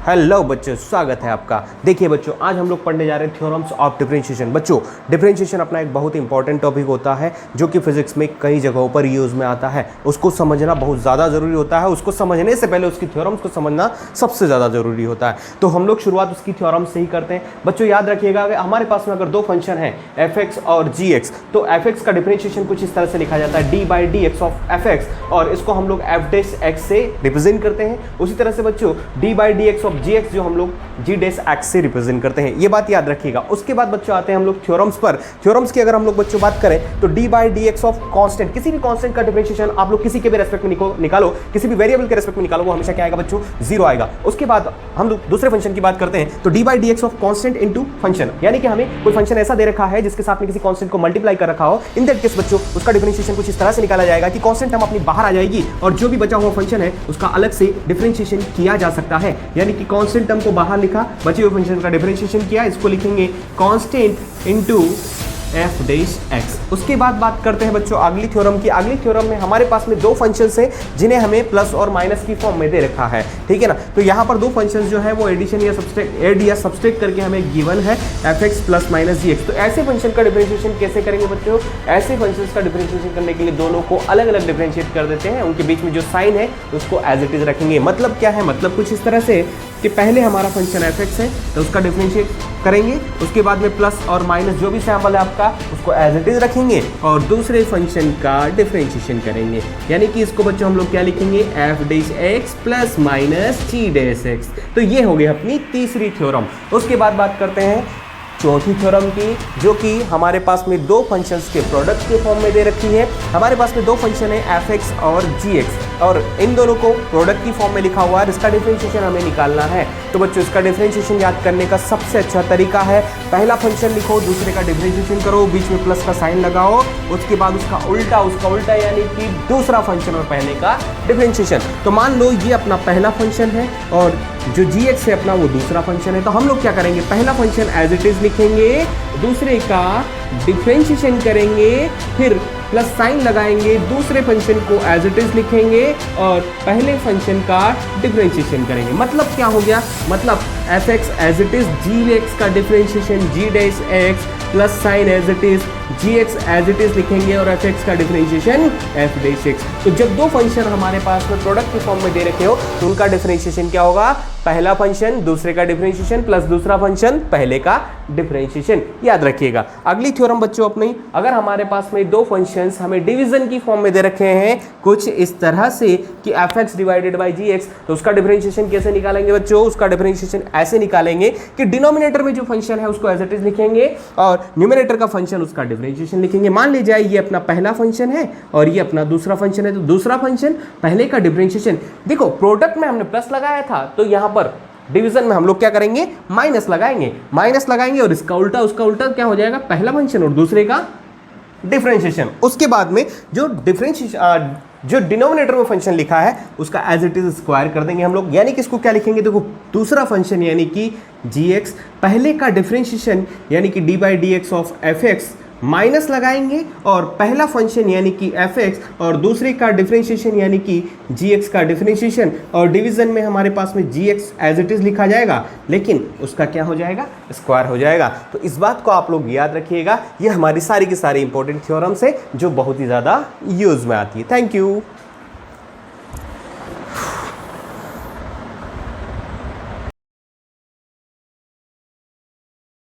Hello बच्चों, स्वागत है आपका। देखिए बच्चों, आज हम लोग पढ़ने जा रहे हैं थ्योरम्स ऑफ डिफरेंशिएशन। बच्चों, डिफरेंशिएशन अपना एक बहुत ही इंपॉर्टेंट टॉपिक होता है जो कि फिजिक्स में कई जगहों पर यूज़ में आता है। उसको समझना बहुत ज़्यादा ज़रूरी होता है। उसको समझने से पहले उसकी थ्योरम्स को समझना सबसे ज़्यादा ज़रूरी होता है। तो हम लोग शुरुआत उसकी थ्योरम्स से ही करते हैं। बच्चों याद रखिएगा, हमारे पास में अगर दो फंक्शन है f(x) और g(x), तो f(x) का डिफरेंशिएशन कुछ इस तरह से लिखा जाता है d/dx ऑफ f(x), और इसको हम लोग f'(x) से रिप्रेजेंट करते हैं। उसी तरह से बच्चों d/dx ऑफ gx जो हम लोग g'(x) से रिप्रेजेंट करते हैं। ये बात याद रखिएगा। उसके बाद बच्चों आते हैं हम लोग थ्योरम्स पर। थ्योरम्स की अगर हम लोग बच्चों बात करें तो d/dx ऑफ कांस्टेंट, किसी भी कांस्टेंट का डिफरेंशिएशन आप लोग किसी के भी रेस्पेक्ट में निकालो, किसी भी वेरिएबल के रेस्पेक्ट में निकालो, वो हमेशा क्या आएगा बच्चों? 0 आएगा। उसके बाद हम लोग दूसरे फंक्शन की बात करते हैं तो d/dx of constant into function, यानी कि हमें कोई फंक्शन ऐसा दे रखा है जिसके साथ में किसी कांस्टेंट को मल्टीप्लाई कर रखा हो। इन दैट केस बच्चों उसका डिफरेंशिएशन कुछ इस तरह से निकाला जाएगा कि कांस्टेंट टर्म अपनी बाहर आ जाएगी और जो भी बचा हुआ फंक्शन है उसका अलग से डिफरेंशिएशन किया जा सकता है। यानी कि कांस्टेंट टर्म को बाहर लिखा, बचे हुए फंक्शन का डिफरेंशिएशन किया, इसको लिखेंगे कांस्टेंट इनटू f'(x). उसके बाद बात करते हैं बच्चों अगली थ्योरम की। अगली थ्योरम में हमारे पास में दो फंक्शंस हैं जिन्हें हमें प्लस और माइनस की फॉर्म में दे रखा है, ठीक है ना। तो यहाँ पर दो फंक्शंस जो है वो एडिशन या ऐड या सब्सट्रैक्ट करके हमें गिवन है f(x) प्लस माइनस gx। तो ऐसे फंक्शन का डिफरेंशिएशन कैसे करेंगे बच्चों? ऐसे फंक्शंस का डिफरेंशिएशन करने के लिए दोनों को अलग अलग डिफरेंशिएट कर देते हैं। उनके बीच में जो साइन है उसको एज इट इज रखेंगे। मतलब क्या है? मतलब कुछ इस तरह से कि पहले हमारा फंक्शन f(x) है तो उसका डिफरेंशिएट करेंगे, उसके बाद में प्लस और माइनस जो भी सैंपल है आपका उसको एज इट इज रखेंगे और दूसरे फंक्शन का डिफरेंशिएशन करेंगे। यानी कि इसको बच्चों हम लोग क्या लिखेंगे? f'(x) plus minus g'(x). तो ये हो गई अपनी तीसरी थ्योरम। उसके बाद बात करते हैं चौथी थ्योरम की, जो कि हमारे पास में दो फंक्शंस के प्रोडक्ट के फॉर्म में दे रखी है। हमारे पास में दो फंक्शन है f(x) और g(x), और इन दोनों को प्रोडक्ट की फॉर्म में लिखा हुआ है। इसका डिफरेंशिएशन हमें निकालना है। तो बच्चों इसका डिफरेंशिएशन याद करने का सबसे अच्छा तरीका है, पहला फंक्शन लिखो, दूसरे का डिफरेंशिएशन करो, बीच में प्लस का साइन लगाओ, उसके बाद उसका उल्टा यानी कि दूसरा फंक्शन और पहले का डिफरेंशिएशन। तो मान लो ये अपना पहला फंक्शन है और जो g(x) है अपना वो दूसरा फंक्शन है। तो हम लोग क्या करेंगे? पहला फंक्शन एज इट इज लिखेंगे, दूसरे का डिफरेंशिएशन करेंगे, फिर प्लस साइन लगाएंगे, दूसरे फंक्शन को एज इट इज लिखेंगे और पहले फंक्शन का डिफरेंशिएशन करेंगे। मतलब क्या हो गया? मतलब f(x) as it is, g(x) का differentiation g'(x) plus sine as it is, g(x) as it is लिखेंगे और f(x) का डिफरेंशिएशन f'(x). तो जब दो फंक्शन हमारे पास में प्रोडक्ट के फॉर्म में दे रखे हो तो उनका डिफरेंशिएशन क्या होगा? पहला फंक्शन दूसरे का डिफरेंशिएशन प्लस दूसरा फंक्शन पहले का डिफरेंशिएशन। याद रखिएगा। अगली थ्योरम बच्चों अपनी, अगर हमारे पास में दो फंक्शंस हमें डिवीजन की फॉर्म में दे रखे हैं कुछ इस तरह से कि f(x) डिवाइडेड बाय g(x), तो उसका डिफरेंशिएशन कैसे निकालेंगे बच्चों? उसका डिफरेंशिएशन ऐसे निकालेंगे कि डिनोमिनेटर में जो फंक्शन है उसको एज इट इज लिखेंगे और न्यूमरेटर का फंक्शन उसका डिफरेंशिएशन लिखेंगे। मान लीजिए ये अपना पहला फंक्शन है और ये अपना दूसरा फंक्शन है, तो दूसरा फंक्शन पहले का डिफरेंशिएशन, देखो प्रोडक्ट में हमने प्लस लगाया था तो यहां पर डिवीजन में हम लोग क्या करेंगे? माइनस लगाएंगे और इसका उल्टा उसका उल्टा क्या हो जाएगा? पहला फंक्शन और दूसरे का डिफरेंशिएशन। उसके बाद में जो डिफरेंशिएशन जो डिनोमिनेटर में फंक्शन लिखा है उसका एज इट इज स्क्वायर कर देंगे हम लोग। यानी कि इसको क्या लिखेंगे? देखो दूसरा फंक्शन यानी कि g(x), पहले का डिफरेंशिएशन यानी कि d/dx ऑफ f(x) माइनस लगाएंगे और पहला फंक्शन यानी कि f(x) और दूसरे का डिफरेंशिएशन यानी कि g(x) का डिफरेंशिएशन, और डिवीजन में हमारे पास में g(x) एज इट इज लिखा जाएगा, लेकिन उसका क्या हो जाएगा? स्क्वायर हो जाएगा। तो इस बात को आप लोग याद रखिएगा। ये हमारी सारी की सारी इंपॉर्टेंट थ्योरम्स है जो बहुत ही ज़्यादा यूज में आती है। Thank you.